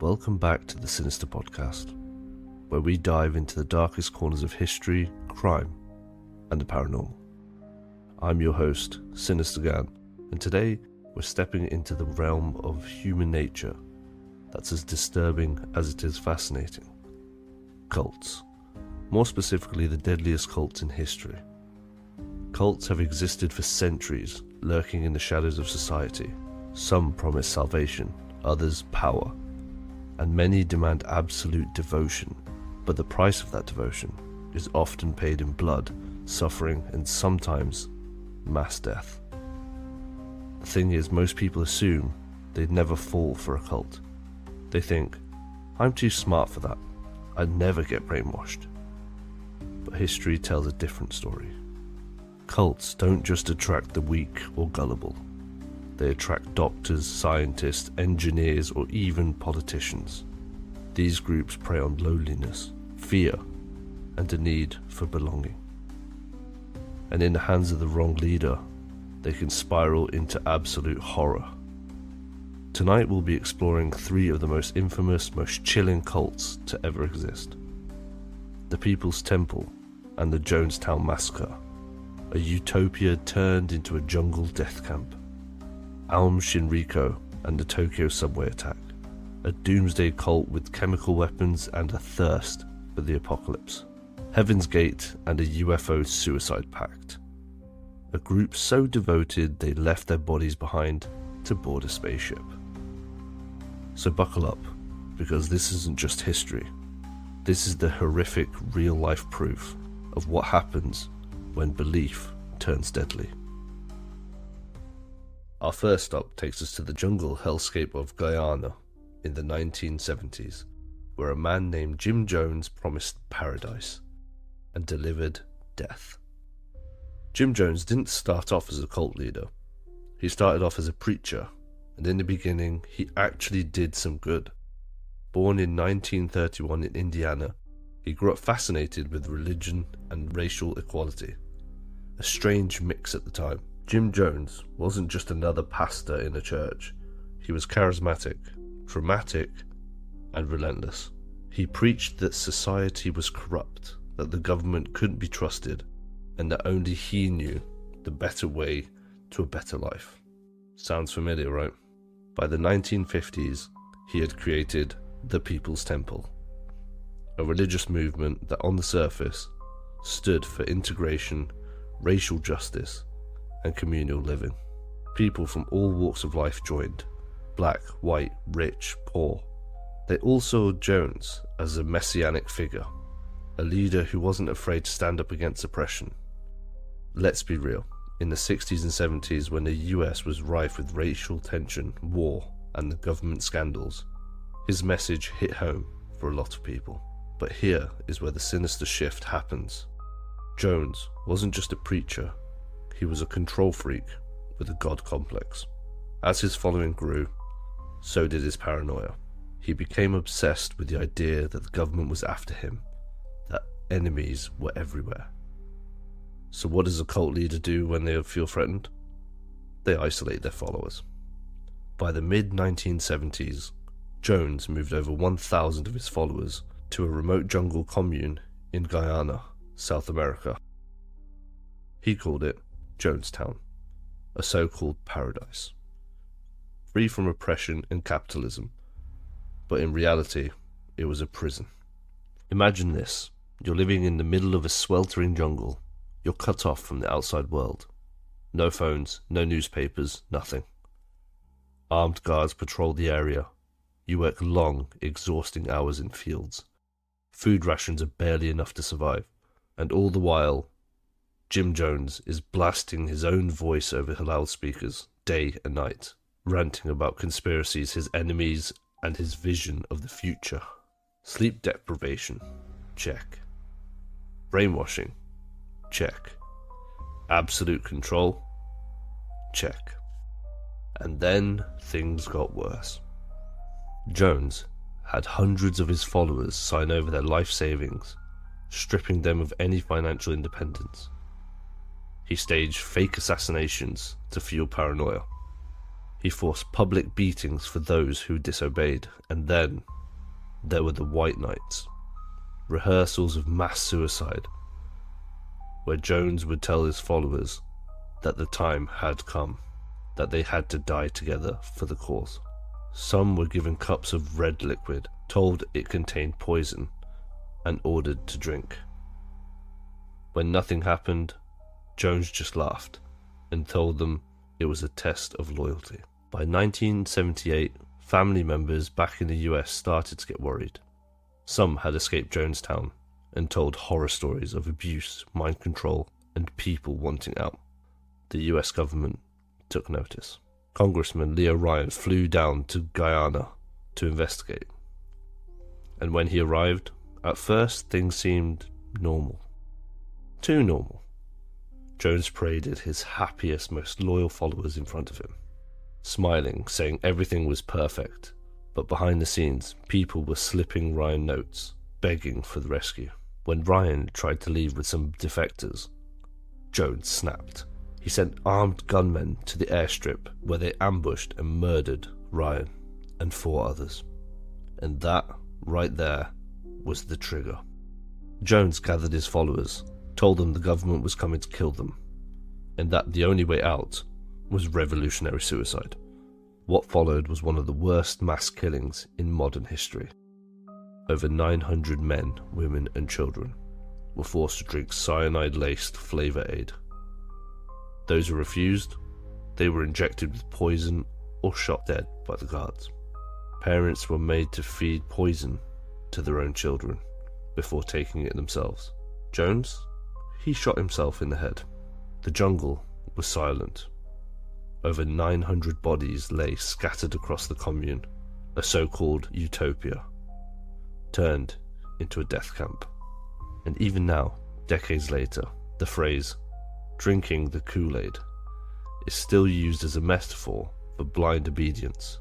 Welcome back to the Sinister Podcast, where we dive into the darkest corners of history, crime, and the paranormal. I'm your host, Sinistergan, and today we're stepping into the realm of human nature that's as disturbing as it is fascinating. Cults. More specifically, the deadliest cults in history. Cults have existed for centuries, lurking in the shadows of society. Some promise salvation, others power, and many demand absolute devotion, but the price of that devotion is often paid in blood, suffering, and sometimes mass death. The thing is, most people assume they'd never fall for a cult. They think, I'm too smart for that, I'd never get brainwashed. But history tells a different story. Cults don't just attract the weak or gullible. They attract doctors, scientists, engineers, or even politicians. These groups prey on loneliness, fear, and a need for belonging. And in the hands of the wrong leader, they can spiral into absolute horror. Tonight we'll be exploring three of the most infamous, most chilling cults to ever exist. The Peoples Temple and the Jonestown Massacre, a utopia turned into a jungle death camp. Aum Shinrikyo and the Tokyo subway attack, a doomsday cult with chemical weapons and a thirst for the apocalypse. Heaven's Gate and a UFO suicide pact, a group so devoted they left their bodies behind to board a spaceship. So buckle up, because this isn't just history. This is the horrific real-life proof of what happens when belief turns deadly. Our first stop takes us to the jungle hellscape of Guyana in the 1970s, where a man named Jim Jones promised paradise and delivered death. Jim Jones didn't start off as a cult leader. He started off as a preacher, and in the beginning he actually did some good. Born in 1931 in Indiana, he grew up fascinated with religion and racial equality, a strange mix at the time. Jim Jones wasn't just another pastor in a church. He was charismatic, dramatic, and relentless. He preached that society was corrupt, that the government couldn't be trusted, and that only he knew the better way to a better life. Sounds familiar, right? By the 1950s, he had created the People's Temple, a religious movement that on the surface stood for integration, racial justice, and communal living. People from all walks of life joined, black, white, rich, poor. They all saw Jones as a messianic figure, a leader who wasn't afraid to stand up against oppression. Let's be real, in the 60s and 70s, when the US was rife with racial tension, war, and the government scandals, his message hit home for a lot of people. But here is where the sinister shift happens. Jones wasn't just a preacher, he was a control freak with a god complex. As his following grew, so did his paranoia. He became obsessed with the idea that the government was after him, that enemies were everywhere. So what does a cult leader do when they feel threatened? They isolate their followers. By the mid-1970s, Jones moved over 1,000 of his followers to a remote jungle commune in Guyana, South America. He called it Jonestown, a so-called paradise, free from oppression and capitalism, but in reality, it was a prison. Imagine this, you're living in the middle of a sweltering jungle, you're cut off from the outside world. No phones, no newspapers, nothing. Armed guards patrol the area. You work long, exhausting hours in fields. Food rations are barely enough to survive, and all the while, Jim Jones is blasting his own voice over loudspeakers, day and night, ranting about conspiracies, his enemies, and his vision of the future. Sleep deprivation, check. Brainwashing, check. Absolute control, check. And then things got worse. Jones had hundreds of his followers sign over their life savings, stripping them of any financial independence. He staged fake assassinations to fuel paranoia. He forced public beatings for those who disobeyed, and then there were the White Nights, rehearsals of mass suicide, where Jones would tell his followers that the time had come, that they had to die together for the cause. Some were given cups of red liquid, told it contained poison, and ordered to drink. When nothing happened, Jones just laughed and told them it was a test of loyalty. By 1978, family members back in the US started to get worried. Some had escaped Jonestown and told horror stories of abuse, mind control, and people wanting out. The US government took notice. Congressman Leo Ryan flew down to Guyana to investigate. And when he arrived, at first things seemed normal. Too normal. Jones paraded his happiest, most loyal followers in front of him, smiling, saying everything was perfect. But behind the scenes, people were slipping Ryan notes, begging for the rescue. When Ryan tried to leave with some defectors, Jones snapped. He sent armed gunmen to the airstrip where they ambushed and murdered Ryan and 4 others. And that, right there, was the trigger. Jones gathered his followers, told them the government was coming to kill them, and that the only way out was revolutionary suicide. What followed was one of the worst mass killings in modern history. Over 900 men, women and children were forced to drink cyanide-laced flavor aid. Those who refused, they were injected with poison or shot dead by the guards. Parents were made to feed poison to their own children before taking it themselves. Jones, he shot himself in the head. The jungle was silent. Over 900 bodies lay scattered across the commune, a so-called utopia, turned into a death camp. And even now, decades later, the phrase, drinking the Kool-Aid, is still used as a metaphor for blind obedience.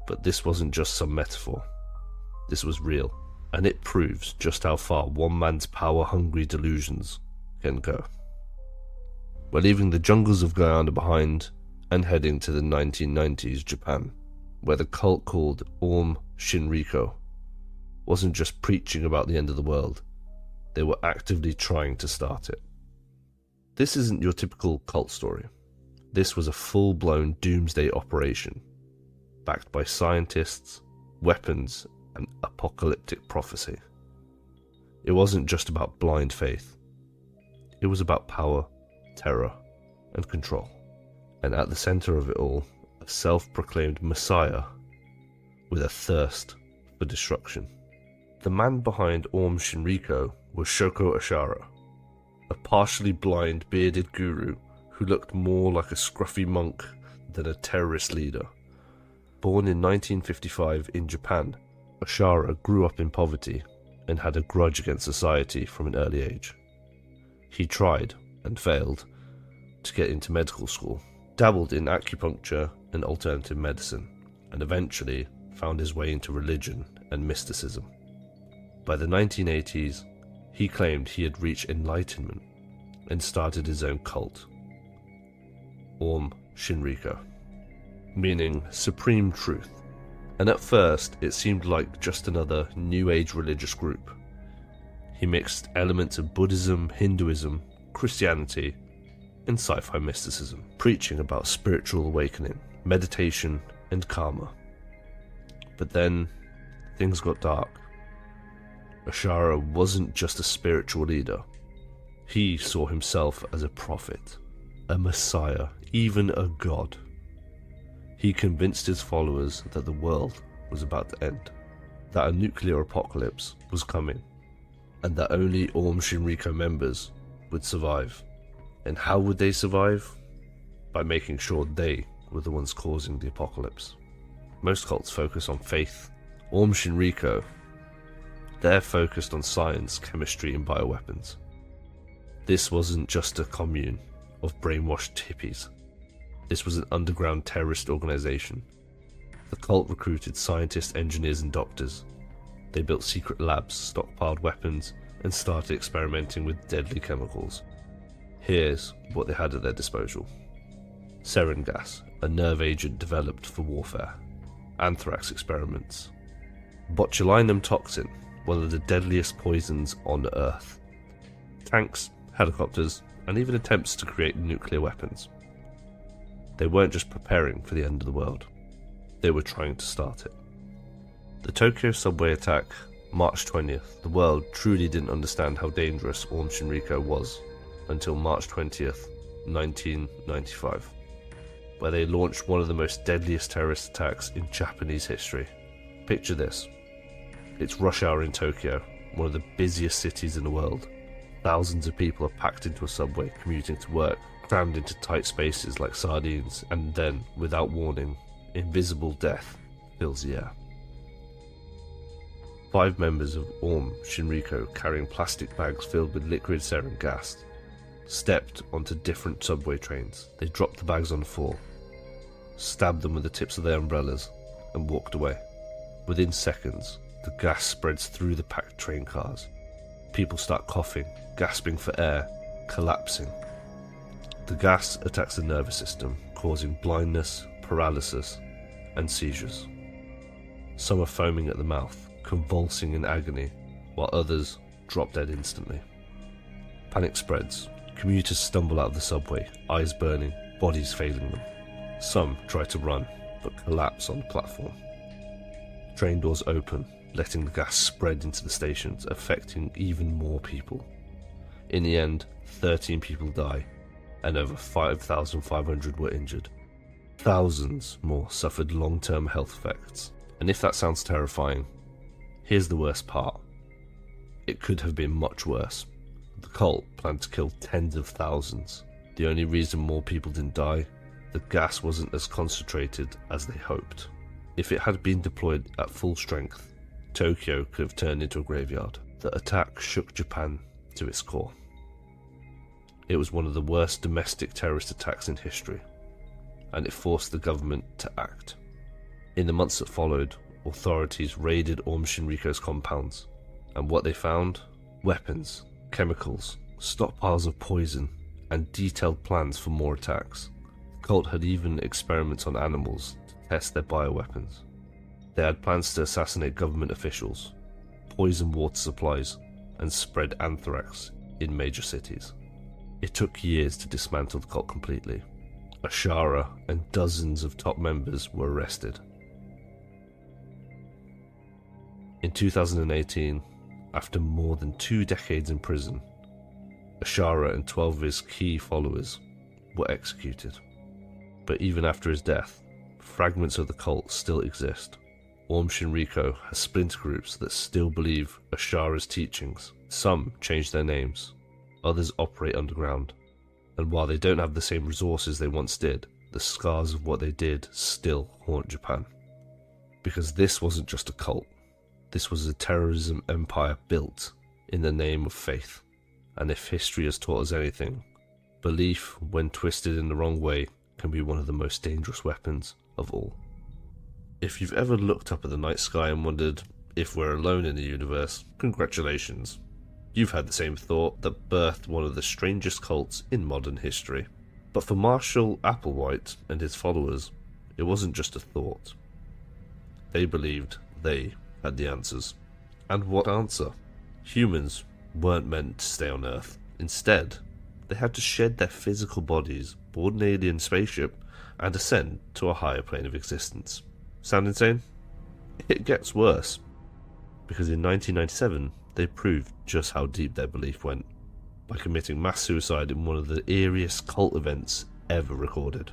But this wasn't just some metaphor. This was real, and it proves just how far one man's power-hungry delusions can go. We're leaving the jungles of Guyana behind and heading to the 1990s Japan, where the cult called Aum Shinrikyo wasn't just preaching about the end of the world, they were actively trying to start it. This isn't your typical cult story. This was a full-blown doomsday operation, backed by scientists, weapons, and apocalyptic prophecy. It wasn't just about blind faith. It was about power, terror, and control. And at the center of it all, a self-proclaimed messiah with a thirst for destruction. The man behind Aum Shinrikyo was Shoko Ashara, a partially blind bearded guru who looked more like a scruffy monk than a terrorist leader. Born in 1955 in Japan, Ashara grew up in poverty and had a grudge against society from an early age. He tried, and failed, to get into medical school, dabbled in acupuncture and alternative medicine, and eventually found his way into religion and mysticism. By the 1980s, he claimed he had reached enlightenment and started his own cult, Aum Shinrikyo, meaning supreme truth. And at first, it seemed like just another New Age religious group. He mixed elements of Buddhism, Hinduism, Christianity, and sci-fi mysticism, preaching about spiritual awakening, meditation, and karma. But then, things got dark. Ashara wasn't just a spiritual leader. He saw himself as a prophet, a messiah, even a god. He convinced his followers that the world was about to end, that a nuclear apocalypse was coming, and that only Aum Shinrikyo members would survive. And how would they survive? By making sure they were the ones causing the apocalypse. Most cults focus on faith. Aum Shinrikyo, they're focused on science, chemistry, and bioweapons. This wasn't just a commune of brainwashed hippies. This was an underground terrorist organization. The cult recruited scientists, engineers, and doctors. They built secret labs, stockpiled weapons, and started experimenting with deadly chemicals. Here's what they had at their disposal: sarin gas, a nerve agent developed for warfare, anthrax experiments, botulinum toxin, one of the deadliest poisons on Earth, tanks, helicopters, and even attempts to create nuclear weapons. They weren't just preparing for the end of the world, they were trying to start it. The Tokyo subway attack, March 20th, the world truly didn't understand how dangerous Aum Shinrikyo was until March 20th, 1995, where they launched one of the most deadliest terrorist attacks in Japanese history. Picture this. It's rush hour in Tokyo, one of the busiest cities in the world. Thousands of people are packed into a subway commuting to work, crammed into tight spaces like sardines, and then, without warning, invisible death fills the air. 5 members of Aum Shinrikyo, carrying plastic bags filled with liquid sarin gas, stepped onto different subway trains. They dropped the bags on the floor, stabbed them with the tips of their umbrellas, and walked away. Within seconds, the gas spreads through the packed train cars. People start coughing, gasping for air, collapsing. The gas attacks the nervous system, causing blindness, paralysis, and seizures. Some are foaming at the mouth, convulsing in agony, while others drop dead instantly. Panic spreads. Commuters stumble out of the subway, eyes burning, bodies failing them. Some try to run, but collapse on the platform. Train doors open, letting the gas spread into the stations, affecting even more people. In the end, 13 people die, and over 5,500 were injured. Thousands more suffered long-term health effects. And if that sounds terrifying, here's the worst part. It could have been much worse. The cult planned to kill tens of thousands. The only reason more people didn't die, the gas wasn't as concentrated as they hoped. If it had been deployed at full strength, Tokyo could have turned into a graveyard. The attack shook Japan to its core. It was one of the worst domestic terrorist attacks in history, and it forced the government to act. In the months that followed, authorities raided Aum Shinrikyo's compounds, and what they found? Weapons, chemicals, stockpiles of poison, and detailed plans for more attacks. The cult had even experiments on animals to test their bioweapons. They had plans to assassinate government officials, poison water supplies, and spread anthrax in major cities. It took years to dismantle the cult completely. Ashara and dozens of top members were arrested. In 2018, after more than 2 decades in prison, Ashara and 12 of his key followers were executed. But even after his death, fragments of the cult still exist. Aum Shinrikyo has splinter groups that still believe Ashara's teachings. Some change their names, others operate underground, and while they don't have the same resources they once did, the scars of what they did still haunt Japan. Because this wasn't just a cult. This was a terrorism empire built in the name of faith. And if history has taught us anything, belief, when twisted in the wrong way, can be one of the most dangerous weapons of all. If you've ever looked up at the night sky and wondered if we're alone in the universe, congratulations. You've had the same thought that birthed one of the strangest cults in modern history. But for Marshall Applewhite and his followers, it wasn't just a thought. They believed they had the answers. And what answer? Humans weren't meant to stay on Earth. Instead, they had to shed their physical bodies, board an alien spaceship, and ascend to a higher plane of existence. Sound insane? It gets worse. Because in 1997, they proved just how deep their belief went by committing mass suicide in one of the eeriest cult events ever recorded.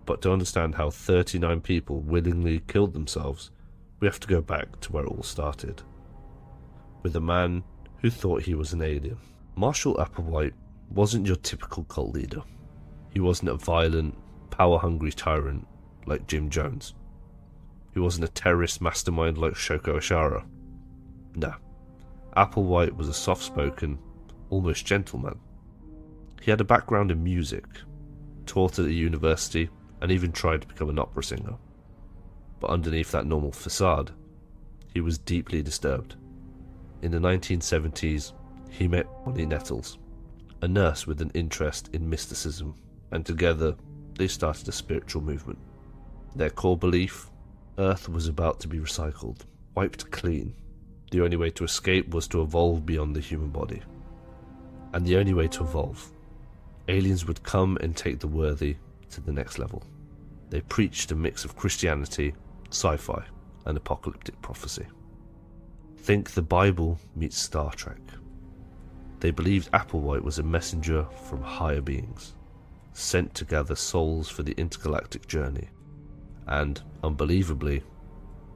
But to understand how 39 people willingly killed themselves, we have to go back to where it all started, with a man who thought he was an alien. Marshall Applewhite wasn't your typical cult leader. He wasn't a violent, power-hungry tyrant like Jim Jones. He wasn't a terrorist mastermind like Shoko Ashara. No. Applewhite was a soft-spoken, almost gentleman. He had a background in music, taught at a university, and even tried to become an opera singer. But underneath that normal facade, he was deeply disturbed. In the 1970s, he met Bonnie Nettles, a nurse with an interest in mysticism, and together they started a spiritual movement. Their core belief: Earth was about to be recycled, wiped clean. The only way to escape was to evolve beyond the human body. And the only way to evolve, aliens would come and take the worthy to the next level. They preached a mix of Christianity, sci-fi, and apocalyptic prophecy. Think the Bible meets Star Trek. They believed Applewhite was a messenger from higher beings, sent to gather souls for the intergalactic journey. And, unbelievably,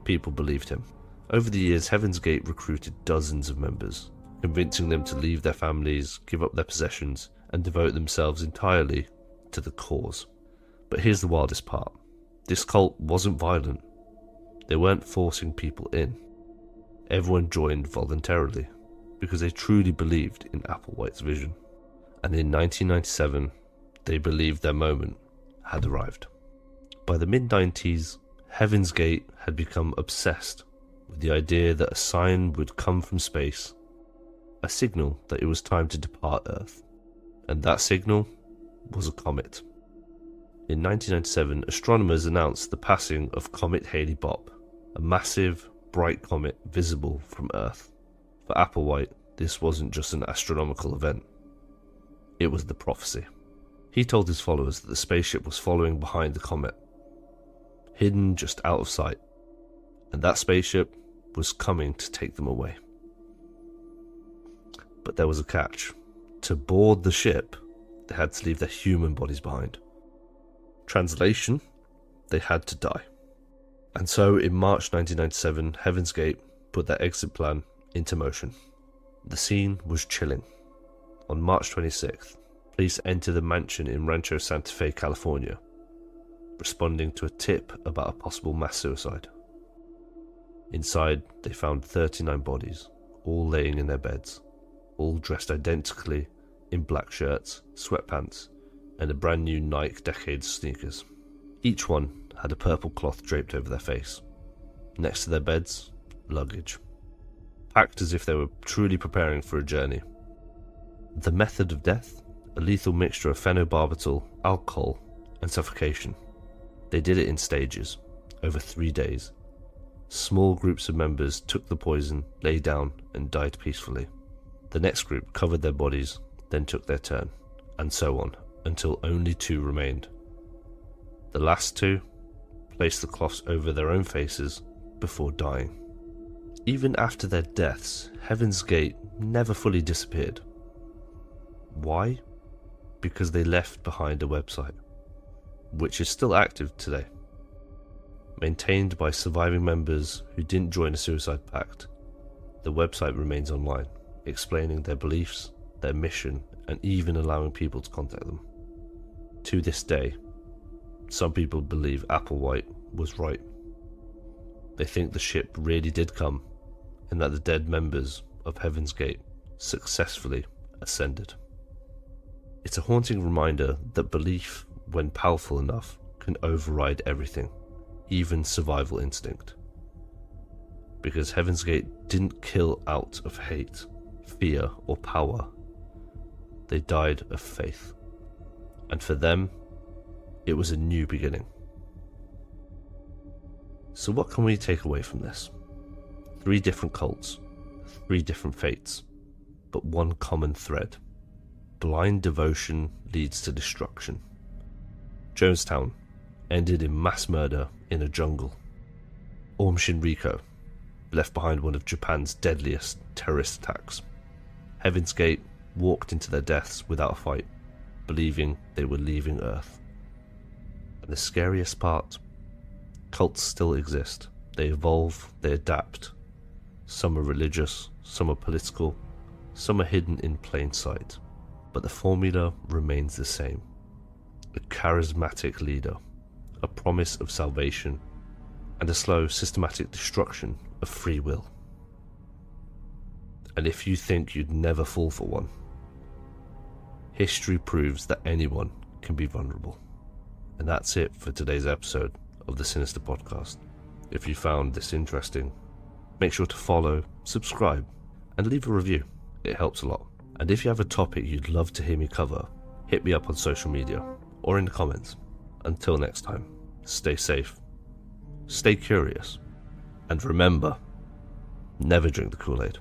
people believed him. Over the years, Heaven's Gate recruited dozens of members, convincing them to leave their families, give up their possessions, and devote themselves entirely to the cause. But here's the wildest part. This cult wasn't violent. They weren't forcing people in. Everyone joined voluntarily, because they truly believed in Applewhite's vision. And in 1997, they believed their moment had arrived. By the mid-90s, Heaven's Gate had become obsessed with the idea that a sign would come from space, a signal that it was time to depart Earth. And that signal was a comet. In 1997, astronomers announced the passing of Comet Halley-Bopp, a massive, bright comet visible from Earth. For Applewhite, this wasn't just an astronomical event. It was the prophecy. He told his followers that the spaceship was following behind the comet, hidden just out of sight, and that spaceship was coming to take them away. But there was a catch. To board the ship, they had to leave their human bodies behind. Translation: they had to die. And so in March 1997, Heaven's Gate put their exit plan into motion. The scene was chilling. On March 26th, police entered the mansion in Rancho Santa Fe, California, responding to a tip about a possible mass suicide. Inside, they found 39 bodies, all laying in their beds, all dressed identically in black shirts, sweatpants, and a brand new Nike Decades sneakers. Each one had a purple cloth draped over their face. Next to their beds, luggage, packed as if they were truly preparing for a journey. The method of death? A lethal mixture of phenobarbital, alcohol, and suffocation. They did it in stages, over 3 days. Small groups of members took the poison, lay down, and died peacefully. The next group covered their bodies, then took their turn, and so on, until only 2 remained. The last 2 placed the cloths over their own faces before dying. Even after their deaths, Heaven's Gate never fully disappeared. Why? Because they left behind a website, which is still active today. Maintained by surviving members who didn't join a suicide pact, the website remains online, explaining their beliefs, their mission, and even allowing people to contact them. To this day, some people believe Applewhite was right. They think the ship really did come, and that the dead members of Heaven's Gate successfully ascended. It's a haunting reminder that belief, when powerful enough, can override everything, even survival instinct. Because Heaven's Gate didn't kill out of hate, fear, or power. They died of faith. And for them, it was a new beginning. So what can we take away from this? 3 different cults, 3 different fates, but one common thread. Blind devotion leads to destruction. Jonestown ended in mass murder in a jungle. Aum Shinrikyo left behind one of Japan's deadliest terrorist attacks. Heaven's Gate walked into their deaths without a fight, believing they were leaving Earth. And the scariest part, cults still exist. They evolve, they adapt. Some are religious, some are political, some are hidden in plain sight. But the formula remains the same. A charismatic leader, a promise of salvation, and a slow, systematic destruction of free will. And if you think you'd never fall for one, history proves that anyone can be vulnerable. And that's it for today's episode of the Sinister Podcast. If you found this interesting, make sure to follow, subscribe, and leave a review. It helps a lot. And if you have a topic you'd love to hear me cover, hit me up on social media or in the comments. Until next time, stay safe, stay curious, and remember, never drink the Kool-Aid.